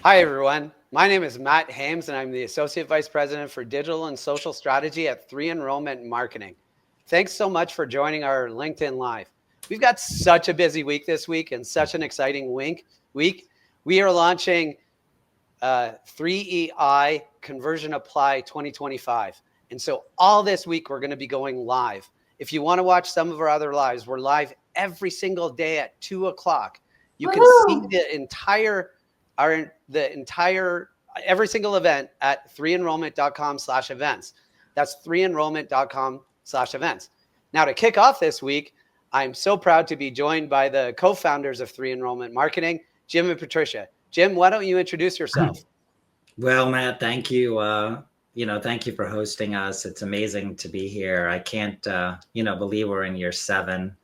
Hi, everyone. My name is Matt Hames, and I'm the Associate Vice President for Digital and Social Strategy at 3 Enrollment Marketing. Thanks so much for joining our LinkedIn Live. We've got such a busy week this week and such an exciting week. We are launching 3EI Conversion Apply 2025. And so all this week, we're going to be going live. If you want to watch some of our other lives, we're live every single day at 2 o'clock. You can see Woohoo! the entire every single event at 3enrollment.com/events. That's 3enrollment.com/events. Now, to kick off this week, I'm so proud to be joined by the co-founders of 3 Enrollment Marketing, Jim and Patricia. Jim, why don't you introduce yourself? Well, Matt, thank you. Thank you for hosting us. It's amazing to be here. I can't, believe we're in year 7.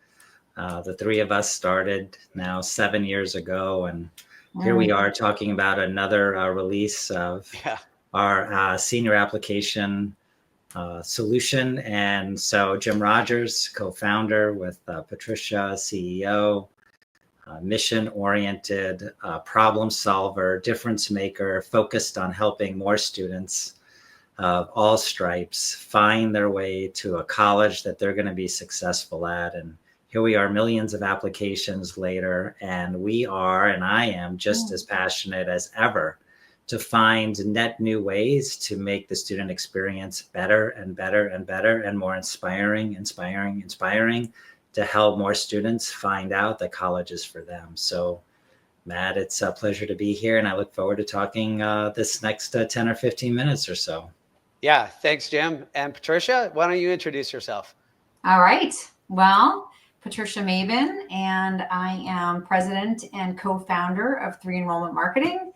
The three of us started now 7 years ago, and here we are talking about another release of our senior application solution. And so Jim Rogers, co-founder with Patricia, CEO, mission-oriented, problem solver, difference maker, focused on helping more students of all stripes find their way to a college that they're going to be successful at. And here we are, millions of applications later, and I am just as passionate as ever to find net new ways to make the student experience better and better and better and more inspiring to help more students find out that college is for them. So, Matt, it's a pleasure to be here, and I look forward to talking this next 10 or 15 minutes or so. Yeah, thanks, Jim. And Patricia, why don't you introduce yourself? All right. Well, Patricia Maben, and I am president and co-founder of 3 Enrollment Marketing.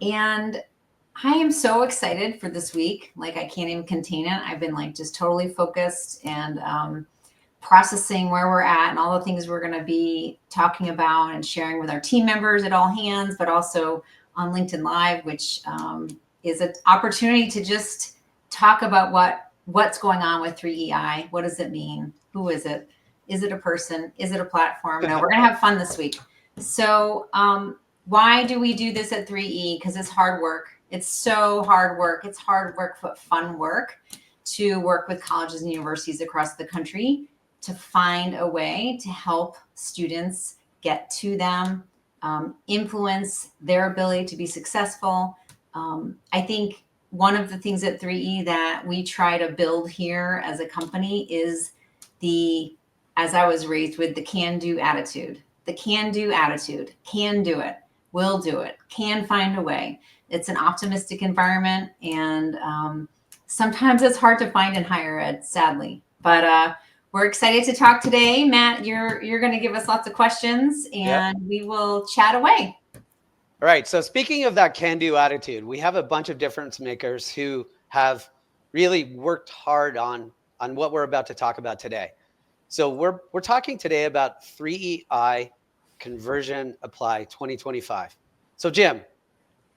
And I am so excited for this week. Like, I can't even contain it. I've been just totally focused and processing where we're at and all the things we're going to be talking about and sharing with our team members at all hands, but also on LinkedIn Live, which is an opportunity to just talk about what's going on with 3EI. What does it mean? Who is it? Is it a person? Is it a platform? No, we're going to have fun this week. So why do we do this at 3E? Because it's hard work. It's so hard work. It's hard work, but fun work to work with colleges and universities across the country to find a way to help students get to them, influence their ability to be successful. I think one of the things at 3E that we try to build here as a company is as I was raised with, the can-do attitude. The can-do attitude. Can do it. Will do it. Can find a way. It's an optimistic environment, and sometimes it's hard to find in higher ed, sadly. But we're excited to talk today. Matt, you're going to give us lots of questions, and we will chat away. All right. So speaking of that can-do attitude, we have a bunch of difference makers who have really worked hard on what we're about to talk about today. So we're talking today about 3EI Conversion Apply 2025. So Jim,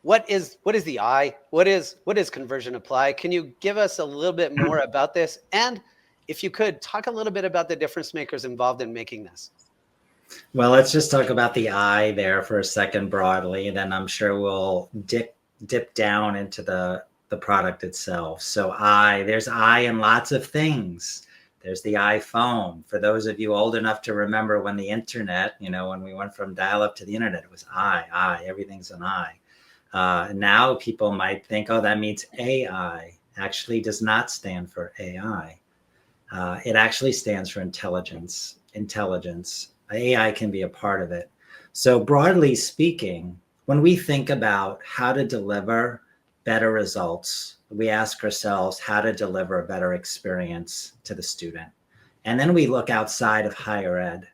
what is the I? What is Conversion Apply? Can you give us a little bit more about this? And if you could, talk a little bit about the difference makers involved in making this. Well, let's just talk about the I there for a second broadly, and then I'm sure we'll dip down into the product itself. So there's I in lots of things. There's the iPhone. For those of you old enough to remember when the internet, when we went from dial-up to the internet, it was everything's an I. Now people might think, oh, that means AI. Actually does not stand for AI. It actually stands for intelligence. AI can be a part of it. So broadly speaking, when we think about how to deliver better results, we ask ourselves how to deliver a better experience to the student. And then we look outside of higher ed.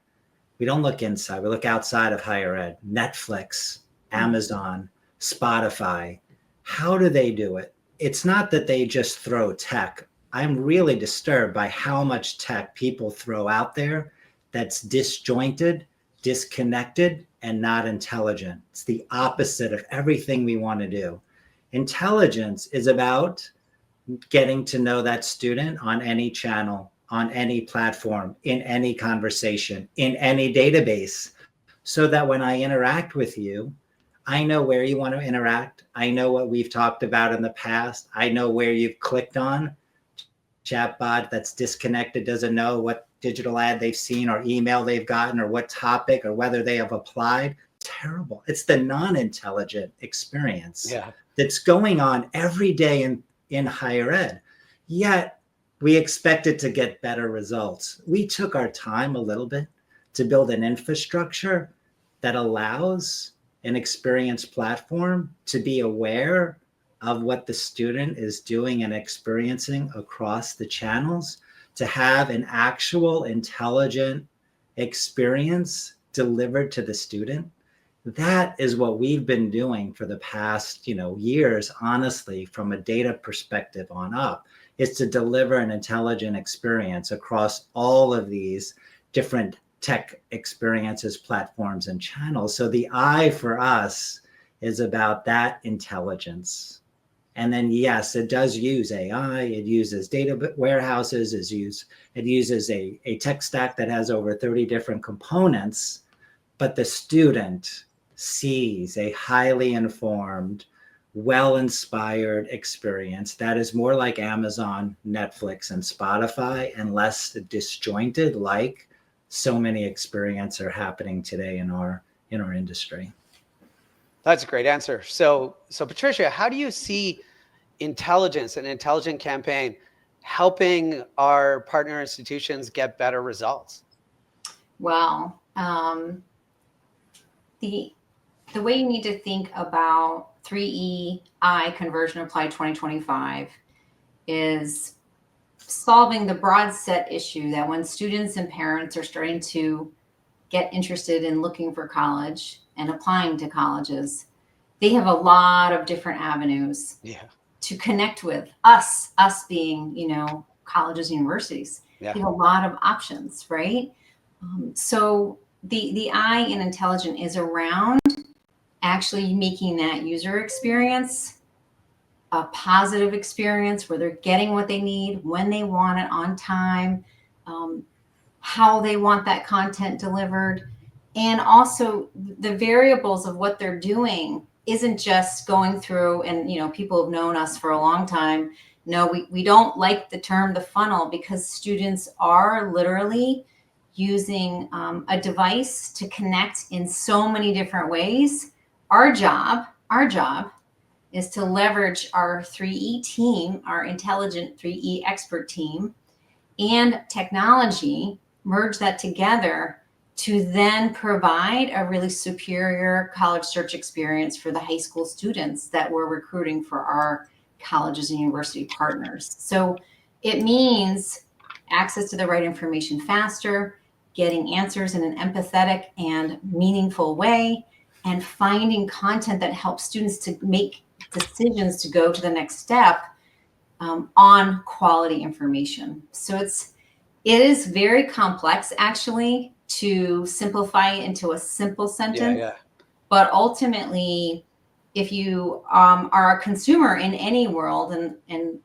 We don't look inside, we look outside of higher ed. Netflix, Amazon, Spotify, how do they do it? It's not that they just throw tech. I'm really disturbed by how much tech people throw out there that's disjointed, disconnected, and not intelligent. It's the opposite of everything we want to do. Intelligence is about getting to know that student on any channel, on any platform, in any conversation, in any database, so that when I interact with you, I know where you want to interact. I know what we've talked about in the past. I know where you've clicked on. Chatbot that's disconnected doesn't know what digital ad they've seen or email they've gotten or what topic or whether they have applied. Terrible. It's the non-intelligent experience that's going on every day in higher ed. Yet we expected to get better results. We took our time a little bit to build an infrastructure that allows an experience platform to be aware of what the student is doing and experiencing across the channels, to have an actual intelligent experience delivered to the student. That is what we've been doing for the past, years, honestly, from a data perspective on up, is to deliver an intelligent experience across all of these different tech experiences, platforms, and channels. So the I for us is about that intelligence. And then, yes, it does use AI. It uses data warehouses. It uses a tech stack that has over 30 different components. But the student sees a highly informed, well-inspired experience that is more like Amazon, Netflix, and Spotify, and less disjointed, like so many experiences are happening today in our industry. That's a great answer. So Patricia, how do you see intelligence and intelligent campaign helping our partner institutions get better results? Well, the way you need to think about 3EI Conversion Applied 2025 is solving the broad set issue that when students and parents are starting to get interested in looking for college and applying to colleges, they have a lot of different avenues to connect with us being, colleges, universities. They have a lot of options, right? So the I in intelligent is around actually making that user experience a positive experience where they're getting what they need, when they want it, on time, how they want that content delivered. And also the variables of what they're doing isn't just going through, and people have known us for a long time. No, we don't like the term the funnel, because students are literally using a device to connect in so many different ways. Our job is to leverage our 3E team, our intelligent 3E expert team, and technology, merge that together to then provide a really superior college search experience for the high school students that we're recruiting for our colleges and university partners. So it means access to the right information faster, getting answers in an empathetic and meaningful way, and finding content that helps students to make decisions to go to the next step on quality information. So it is very complex, actually, to simplify it into a simple sentence. But ultimately, if you are a consumer in any world, and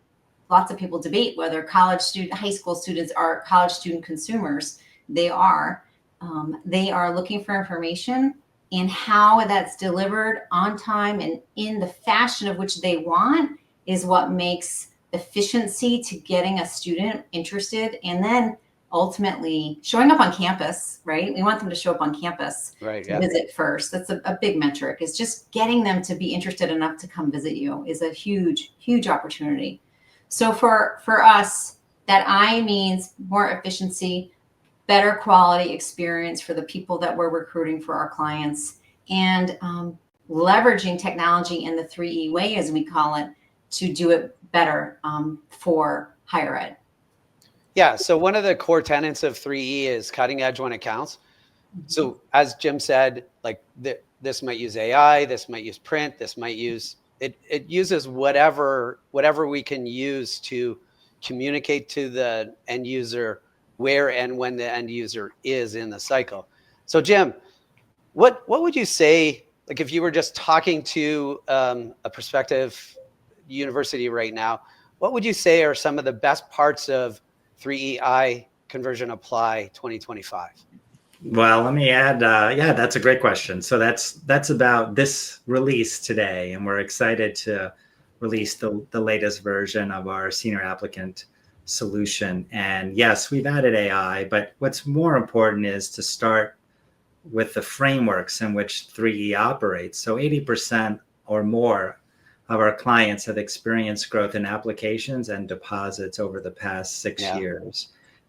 lots of people debate whether high school students are college student consumers, they are looking for information, and how that's delivered on time and in the fashion of which they want is what makes efficiency to getting a student interested, and then ultimately showing up on campus, right? We want them to show up on campus to visit first. That's a big metric, is just getting them to be interested enough to come visit you is a huge, huge opportunity. So for us, that I means more efficiency, better quality experience for the people that we're recruiting for our clients, and leveraging technology in the 3E way, as we call it, to do it better for higher ed. Yeah. So one of the core tenets of 3E is cutting edge when it counts. So as Jim said, like this might use AI, this might use print, this might use, it uses whatever we can use to communicate to the end user where and when the end user is in the cycle. So Jim, what would you say, like if you were just talking to a prospective university right now, what would you say are some of the best parts of 3EI Conversion Apply 2025? Well, let me add. Yeah, that's a great question. So that's about this release today, and we're excited to release the latest version of our senior applicant solution. And yes, we've added AI, but what's more important is to start with the frameworks in which 3E operates. So 80% or more of our clients have experienced growth in applications and deposits over the past 6 years.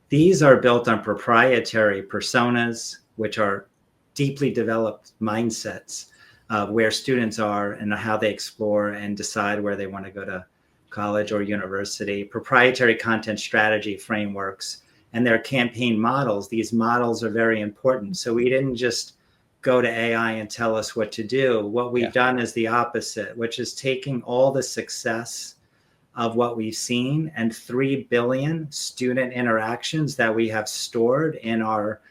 These are built on proprietary personas, which are deeply developed mindsets of where students are and how they explore and decide where they want to go to college or university, proprietary content strategy frameworks, and their campaign models. These models are very important. So we didn't just go to AI and tell us what to do. What we've done is the opposite, which is taking all the success of what we've seen and 3 billion student interactions that we have stored in our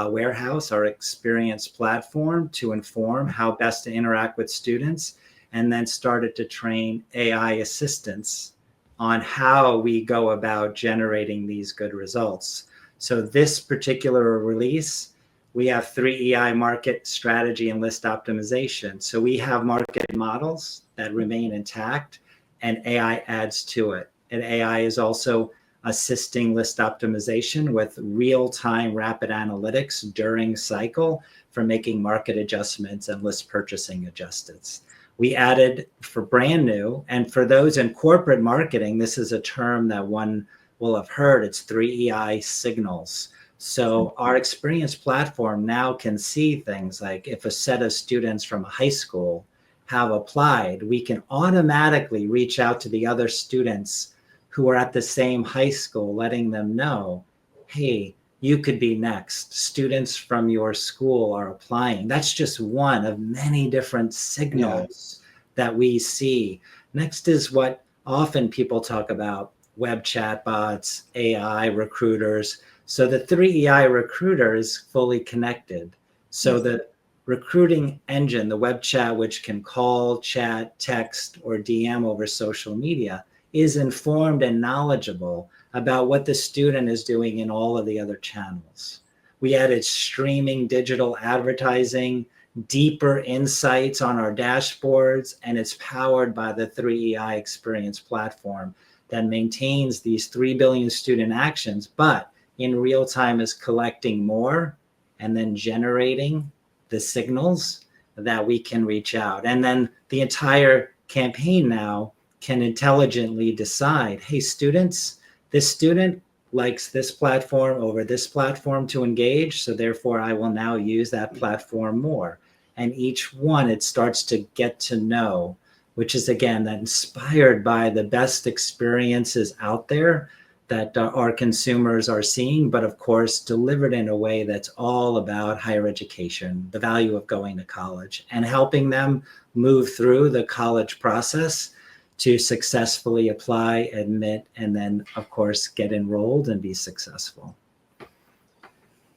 warehouse, our experience platform, to inform how best to interact with students, and then started to train AI assistants on how we go about generating these good results. So this particular release, we have 3EI market strategy and list optimization. So we have market models that remain intact, and AI adds to it. And AI is also assisting list optimization with real-time rapid analytics during cycle for making market adjustments and list purchasing adjustments. We added for brand new, and for those in corporate marketing, this is a term that one will have heard. It's 3EI signals. So our experience platform now can see things like if a set of students from a high school have applied, we can automatically reach out to the other students who are at the same high school, letting them know, hey, you could be next. Students from your school are applying. That's just one of many different signals that we see. Next is what often people talk about, web chatbots, AI recruiters. So the 3EI recruiter is fully connected. So the recruiting engine, the web chat, which can call, chat, text, or DM over social media, is informed and knowledgeable about what the student is doing in all of the other channels. We added streaming digital advertising, deeper insights on our dashboards, and it's powered by the 3EI experience platform that maintains these 3 billion student actions, but in real time is collecting more and then generating the signals that we can reach out. And then the entire campaign now can intelligently decide, hey, students, this student likes this platform over this platform to engage, so therefore I will now use that platform more. And each one, it starts to get to know, which is, again, that inspired by the best experiences out there that our consumers are seeing, but of course, delivered in a way that's all about higher education, the value of going to college, and helping them move through the college process to successfully apply, admit, and then, of course, get enrolled and be successful.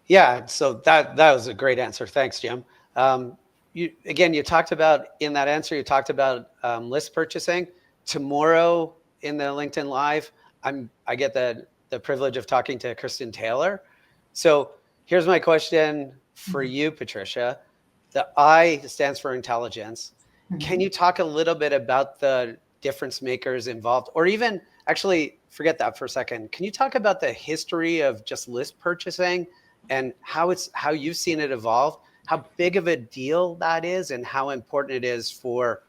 Yeah, so that was a great answer. Thanks, Jim. You talked about, in that answer, you talked about list purchasing. Tomorrow in the LinkedIn Live, I get the privilege of talking to Kristen Taylor. So here's my question for you, Patricia. The I stands for intelligence. Can you talk a little bit about the difference makers involved, or even actually forget that for a second? Can you talk about the history of just list purchasing and how you've seen it evolve, how big of a deal that is, and how important it is for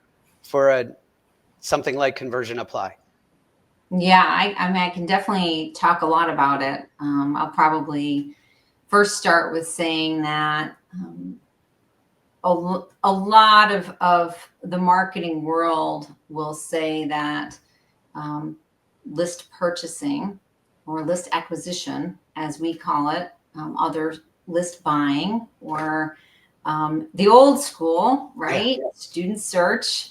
something like Conversion Apply? Yeah, I mean, I can definitely talk a lot about it. I'll probably first start with saying that a lot of the marketing world will say that list purchasing, or list acquisition, as we call it, other list buying, or the old school, right? Yeah. Student search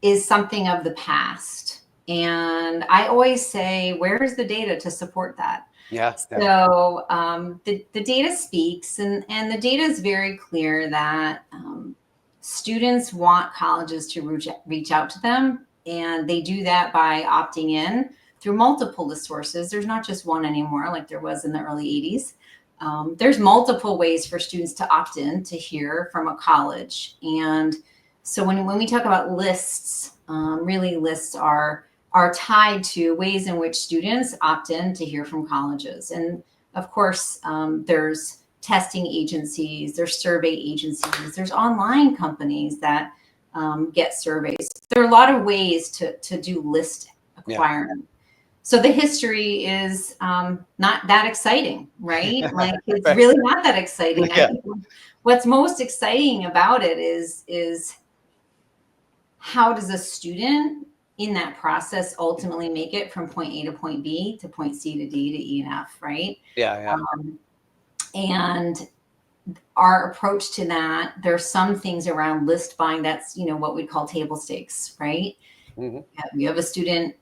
is something of the past. And I always say, where's the data to support that? Yeah. So the data speaks, and the data is very clear that students want colleges to reach out to them, and they do that by opting in through multiple list sources. There's not just one anymore like there was in the early 80s. there's multiple ways for students to opt in to hear from a college. And so when we talk about lists, really lists are tied to ways in which students opt in to hear from colleges. And of course, there's testing agencies, there's survey agencies, there's online companies that get surveys. There are a lot of ways to do list acquiring. Yeah. So the history is not that exciting, right? Like it's really not that exciting. Yeah. I think what's most exciting about it is how does a student in that process ultimately make it from point A to point B to point C to D to E and F, right? Yeah. And our approach to that, there's some things around list buying that's, what we'd call table stakes, right? Mm-hmm. You have a student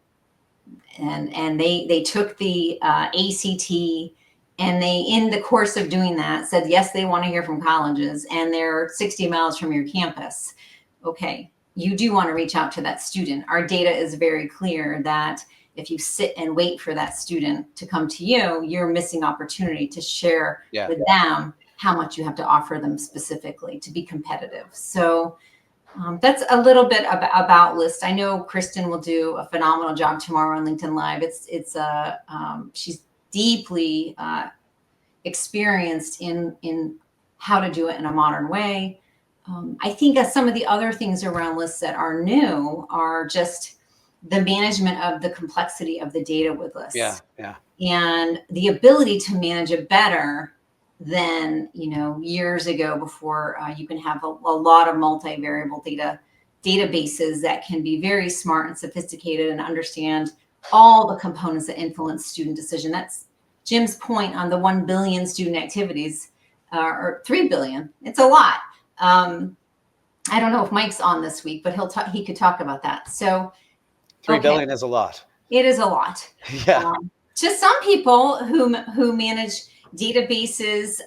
and they took the ACT, and they, in the course of doing that, said, yes, they want to hear from colleges, and they're 60 miles from your campus. Okay, you do want to reach out to that student. Our data is very clear that if you sit and wait for that student to come to you, you're missing opportunity to share with them how much you have to offer them specifically to be competitive. So that's a little bit about list. I know Kristen will do a phenomenal job tomorrow on LinkedIn Live. She's deeply experienced in how to do it in a modern way. I think that some of the other things around lists that are new are just the management of the complexity of the data with lists. Yeah. And the ability to manage it better than years ago, before you can have a lot of multivariable databases that can be very smart and sophisticated and understand all the components that influence student decision. That's Jim's point on the 1 billion student activities, or 3 billion. It's a lot. I don't know if Mike's on this week, but he could talk about that. So 3 billion is a lot. It is a lot. Yeah. To some people who manage databases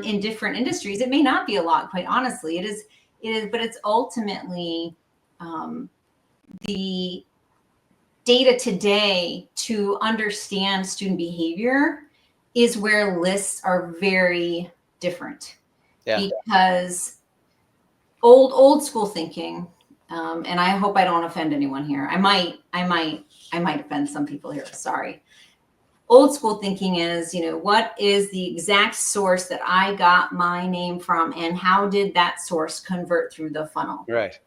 in different industries, it may not be a lot, quite honestly. It is, but it's ultimately the data today to understand student behavior is where lists are very different. Yeah. Because old school thinking, and I hope I don't offend anyone here. I might offend some people here. Sorry. Old school thinking is, what is the exact source that I got my name from, and how did that source convert through the funnel? Right.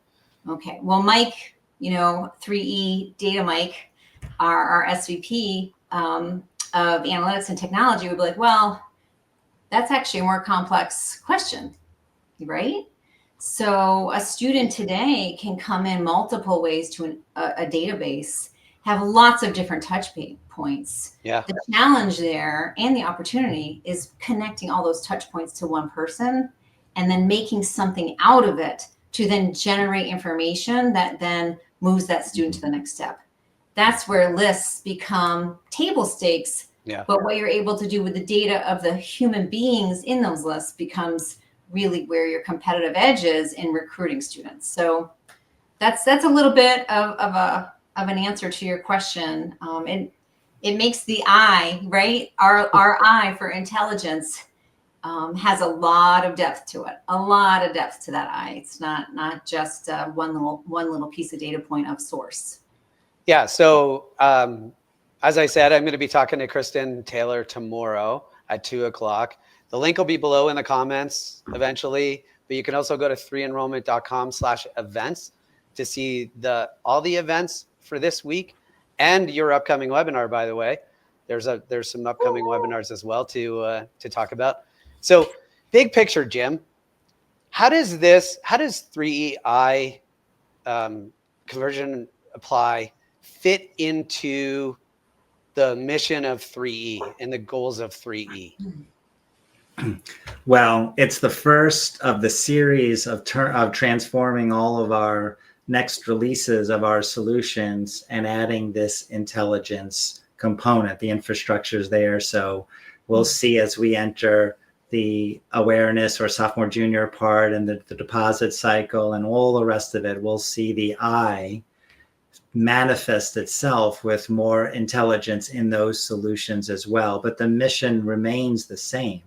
Okay. Well, Mike, 3E Data Mike, our SVP of analytics and technology, would be like, well, that's actually a more complex question, right? So a student today can come in multiple ways to a database, have lots of different touch points. Yeah. The challenge there and the opportunity is connecting all those touch points to one person and then making something out of it to then generate information that then moves that student to the next step. That's where lists become table stakes. Yeah. But what you're able to do with the data of the human beings in those lists becomes really where your competitive edge is in recruiting students. So that's a little bit of an answer to your question. It makes the eye, right? Our eye for intelligence has a lot of depth to it. A lot of depth to that eye. It's not just one little piece of data point of source. Yeah. So as I said, I'm going to be talking to Kristen Taylor tomorrow at 2:00. The link will be below in the comments eventually, but you can also go to 3enrollment.com/events to see all the events for this week and your upcoming webinar. By the way, there's some upcoming webinars as well to talk about. So big picture, Jim, how does 3EI conversion apply fit into the mission of 3E and the goals of 3E? Well, it's the first of the series of transforming all of our next releases of our solutions and adding this intelligence component. The infrastructure is there. So we'll see as we enter the awareness or sophomore junior part and the deposit cycle and all the rest of it, we'll see the I manifest itself with more intelligence in those solutions as well. But the mission remains the same,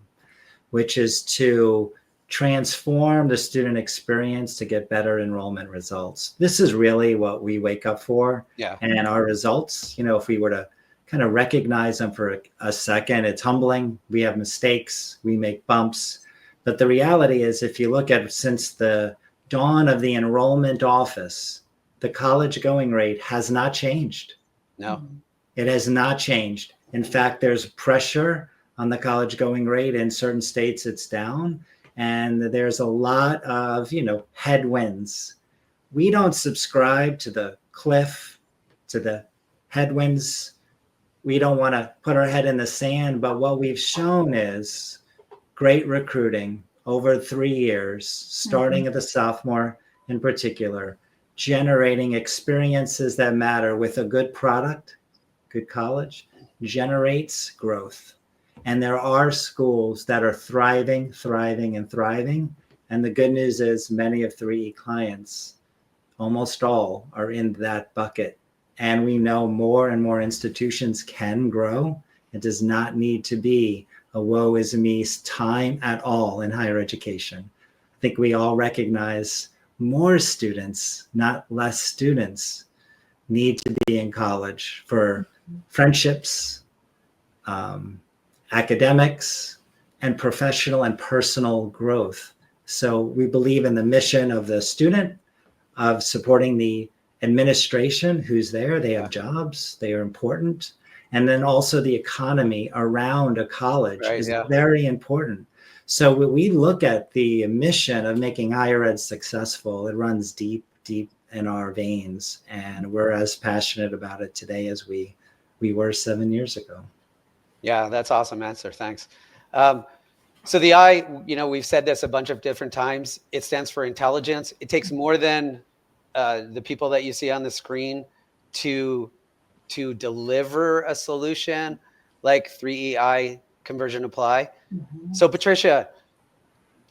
which is to transform the student experience to get better enrollment results. This is really what we wake up for. Yeah. And our results, if we were to kind of recognize them for a second, it's humbling. We have mistakes, we make bumps. But the reality is, if you look at since the dawn of the enrollment office, the college going rate has not changed. No, it has not changed. In fact, there's pressure on the college going rate. In certain states, it's down. And there's a lot of, headwinds. We don't subscribe to the cliff, to the headwinds. We don't want to put our head in the sand. But what we've shown is great recruiting over 3 years, starting at the sophomore in particular, generating experiences that matter with a good product, good college, generates growth. And there are schools that are thriving. And the good news is many of 3E clients, almost all, are in that bucket. And we know more and more institutions can grow. It does not need to be a woe is me time at all in higher education. I think we all recognize more students, not less students, need to be in college for friendships, academics, and professional and personal growth. So we believe in the mission of the student, of supporting the administration who's there. They have jobs, they are important. And then also the economy around a college is very important. So when we look at the mission of making higher ed successful, it runs deep in our veins. And we're as passionate about it today as we were 7 years ago. Yeah, that's awesome answer. Thanks. So the I, we've said this a bunch of different times. It stands for intelligence. It takes more than the people that you see on the screen to deliver a solution like 3EI conversion apply. So Patricia,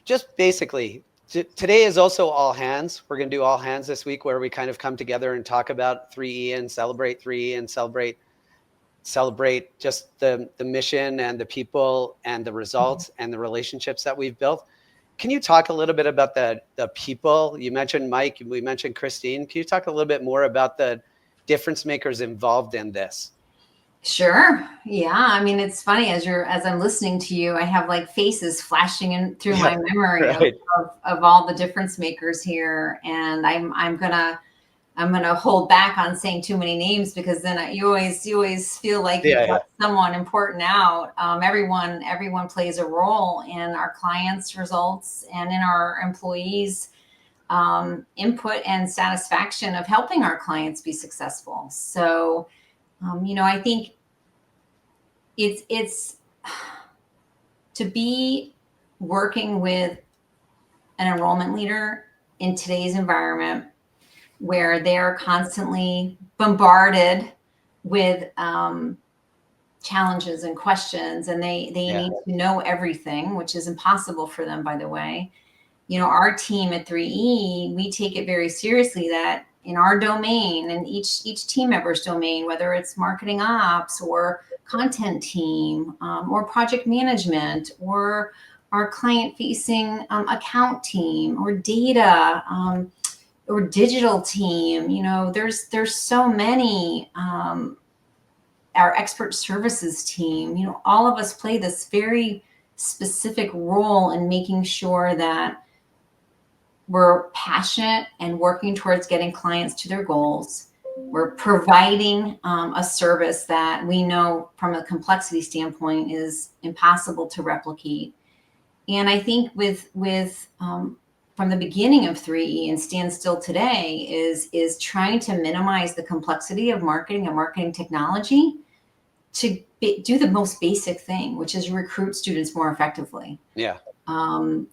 just basically, today is also all hands. We're going to do all hands this week, where we kind of come together and talk about 3E and celebrate 3E and celebrate just the mission and the people and the results and the relationships that we've built. Can you talk a little bit about the people? You mentioned Mike, we mentioned Christine. Can you talk a little bit more about the difference makers involved in this? Sure. Yeah. I mean, it's funny as I'm listening to you, I have like faces flashing in through my memory of all the difference makers here. And I'm gonna hold back on saying too many names, because then you always feel like you got someone important out. Everyone plays a role in our clients' results and in our employees' input and satisfaction of helping our clients be successful. So, I think it's to be working with an enrollment leader in today's environment, where they're constantly bombarded with challenges and questions, and they need to know everything, which is impossible for them, by the way. Our team at 3E, we take it very seriously that in our domain, and each team member's domain, whether it's marketing ops or content team or project management or our client-facing account team or data or digital team, there's so many, our expert services team, all of us play this very specific role in making sure that we're passionate and working towards getting clients to their goals. We're providing a service that we know from a complexity standpoint is impossible to replicate. And I think with from the beginning of 3E and stand still today is trying to minimize the complexity of marketing and marketing technology to do the most basic thing, which is recruit students more effectively. Yeah.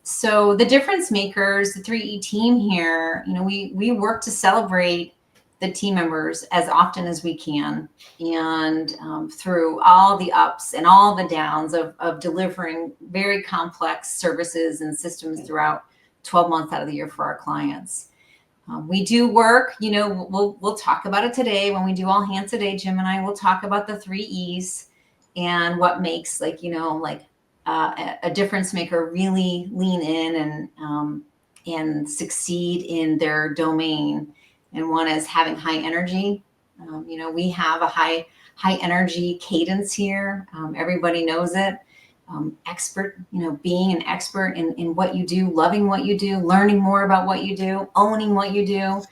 So the difference makers, the 3E team here, we work to celebrate the team members as often as we can, and through all the ups and all the downs of delivering very complex services and systems throughout 12 months out of the year for our clients. We do work, we'll talk about it today when we do all hands today. Jim and I will talk about the 3 E's and what makes a difference maker really lean in and succeed in their domain. And one is having high energy. We have a high energy cadence here. Everybody knows it. Expert, being an expert in what you do, loving what you do, learning more about what you do, owning what you do.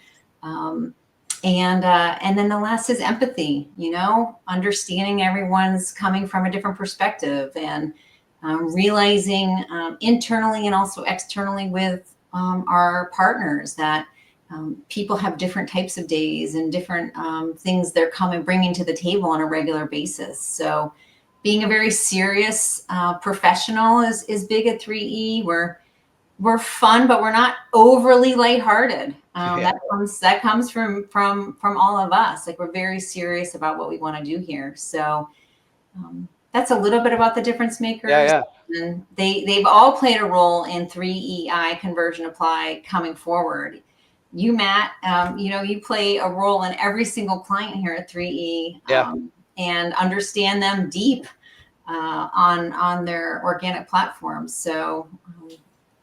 And then the last is empathy, understanding everyone's coming from a different perspective and realizing internally and also externally with our partners that people have different types of days and different things they're bringing to the table on a regular basis. So being a very serious professional is big at 3E. We're fun, but we're not overly lighthearted. That comes from all of us. Like, we're very serious about what we want to do here. So that's a little bit about the difference makers. Yeah. And they've all played a role in 3EI conversion apply coming forward. You, Matt, you play a role in every single client here at 3E. And understand them deep on their organic platforms. So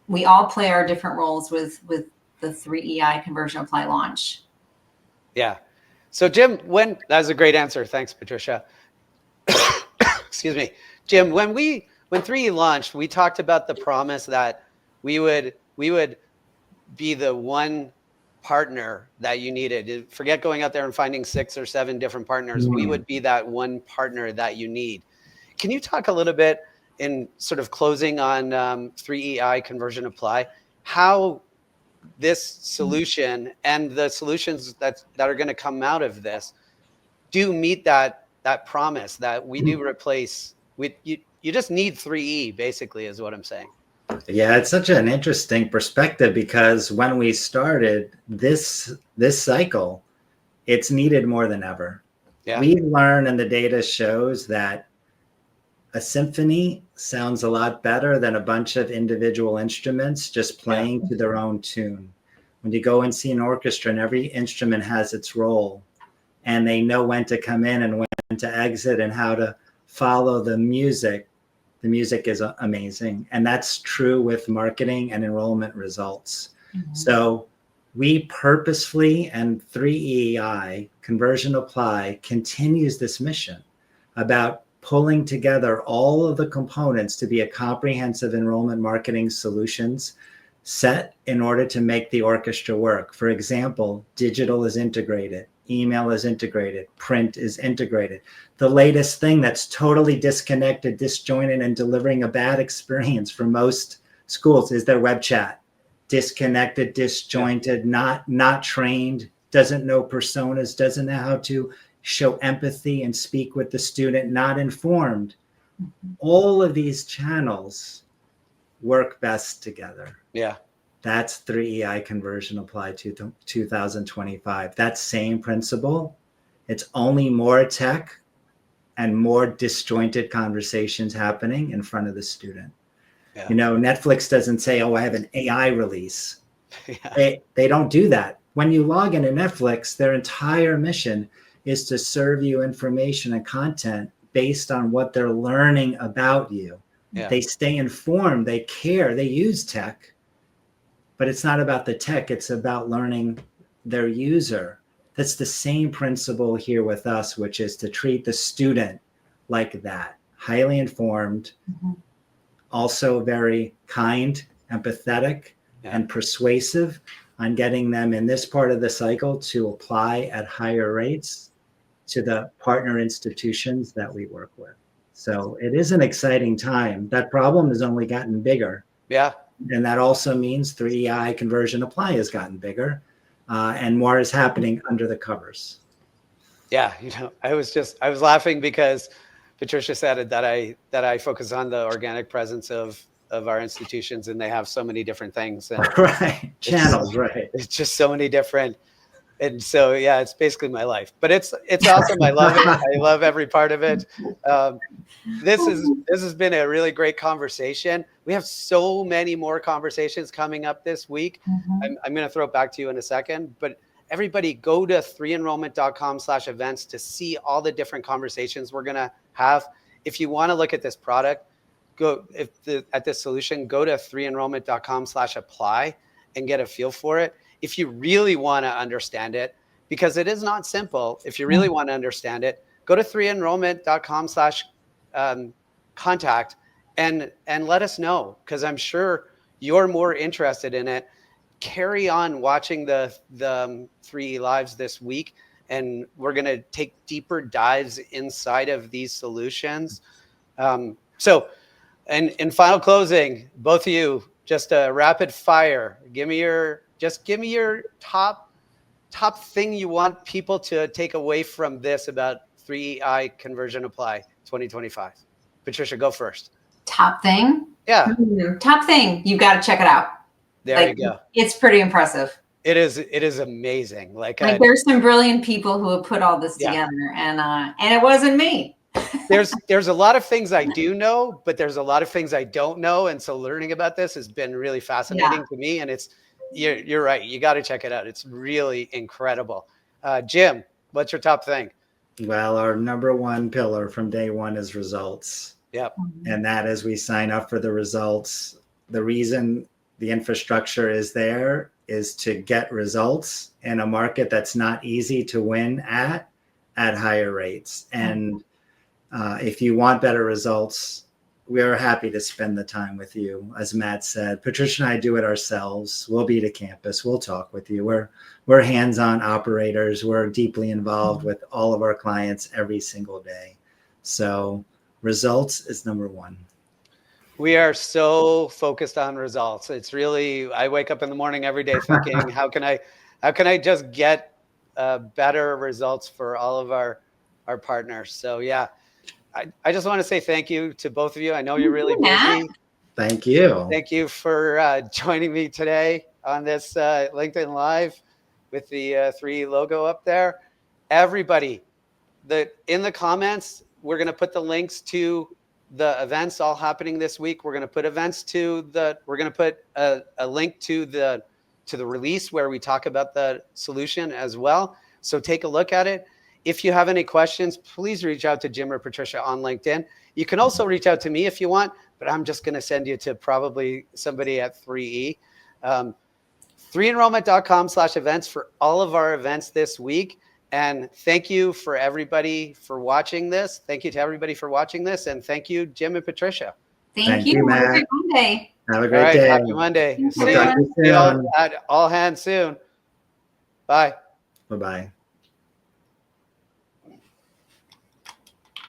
we all play our different roles with the 3EI conversion apply launch. Yeah. So Jim, that was a great answer. Thanks, Patricia. Excuse me. Jim, when 3E launched, we talked about the promise that we would be the one partner that you needed. Forget going out there and finding 6 or 7 different partners. We would be that one partner that you need. Can you talk a little bit in sort of closing on 3EI conversion apply, how this solution and the solutions that are going to come out of this do meet that promise that we do replace you just need 3E, basically, is what I'm saying. Yeah, it's such an interesting perspective, because when we started this cycle, it's needed more than ever. Yeah. We've learned, and the data shows, that a symphony sounds a lot better than a bunch of individual instruments just playing to their own tune. When you go and see an orchestra and every instrument has its role, and they know when to come in and when to exit and how to follow the music is amazing. And that's true with marketing and enrollment results. Mm-hmm. So we purposefully, and 3EI conversion apply continues this mission about pulling together all of the components to be a comprehensive enrollment marketing solutions set in order to make the orchestra work. For example, digital is integrated, email is integrated, print is integrated. The latest thing that's totally disconnected, disjointed, and delivering a bad experience for most schools is their web chat. Disconnected, disjointed, not trained, doesn't know personas, doesn't know how to show empathy and speak with the student, not informed. Mm-hmm. All of these channels work best together. Yeah. That's 3EI conversion apply to 2025. That same principle. It's only more tech and more disjointed conversations happening in front of the student. Yeah. Netflix doesn't say, oh, I have an AI release. Yeah. They don't do that. When you log into Netflix, their entire mission is to serve you information and content based on what they're learning about you. Yeah. They stay informed, they care, they use tech, but it's not about the tech, it's about learning their user. That's the same principle here with us, which is to treat the student like that, highly informed, mm-hmm. also very kind, empathetic, and persuasive on getting them in this part of the cycle to apply at higher rates to the partner institutions that we work with. So it is an exciting time. That problem has only gotten bigger. Yeah. And that also means 3EI conversion apply has gotten bigger, and more is happening under the covers. Yeah. I was laughing because Patricia said that I focus on the organic presence of our institutions, and they have so many different things. And right. Channels, right. It's just so many different And so, yeah, it's basically my life, but it's awesome. I love it. I love every part of it. This has been a really great conversation. We have so many more conversations coming up this week. I'm going to throw it back to you in a second, but everybody go to 3enrollment.com/events to see all the different conversations we're going to have. If you want to look at this product, at this solution, go to 3enrollment.com/apply and get a feel for it. If you really want to understand it, because it is not simple, if you really want to understand it, go to 3enrollment.com/contact and let us know, because I'm sure you're more interested in it. Carry on watching the 3E Lives this week, and we're going to take deeper dives inside of these solutions. So, and in final closing, both of you, just a rapid fire. Give me your top thing you want people to take away from this about 3EI Conversion Apply 2025. Patricia, go first. Top thing? Yeah. Top thing. You got to check it out. There you go. It's pretty impressive. It is amazing. Like there's some brilliant people who have put all this together, and it wasn't me. There's a lot of things I do know, but there's a lot of things I don't know. And so learning about this has been really fascinating to me. And you're right. You got to check it out. It's really incredible. Jim, what's your top thing? Well, our number one pillar from day one is results. Yep. And that is, we sign up for the results. The reason the infrastructure is there is to get results in a market that's not easy to win at higher rates. And if you want better results, we are happy to spend the time with you. As Matt said, Patricia and I do it ourselves. We'll be to campus. We'll talk with you. We're hands-on operators. We're deeply involved with all of our clients every single day. So results is number one. We are so focused on results. It's really, I wake up in the morning every day thinking, how can I just get better results for all of our partners? So yeah, I just want to say thank you to both of you. I know you're really busy. Thank you. Thank you for joining me today on this LinkedIn Live with the 3 logo up there. Everybody, in the comments, we're going to put the links to the events all happening this week. We're going to put we're going to put a link to the release where we talk about the solution as well. So take a look at it. If you have any questions, please reach out to Jim or Patricia on LinkedIn. You can also reach out to me if you want, but I'm just going to send you to probably somebody at 3E. 3enrollment.com/events for all of our events this week. And thank you for everybody for watching this. Thank you to everybody for watching this. And thank you, Jim and Patricia. Thank you. Have a great Monday. Have a great day. Happy Monday. See you at all hands soon. Bye. Bye-bye.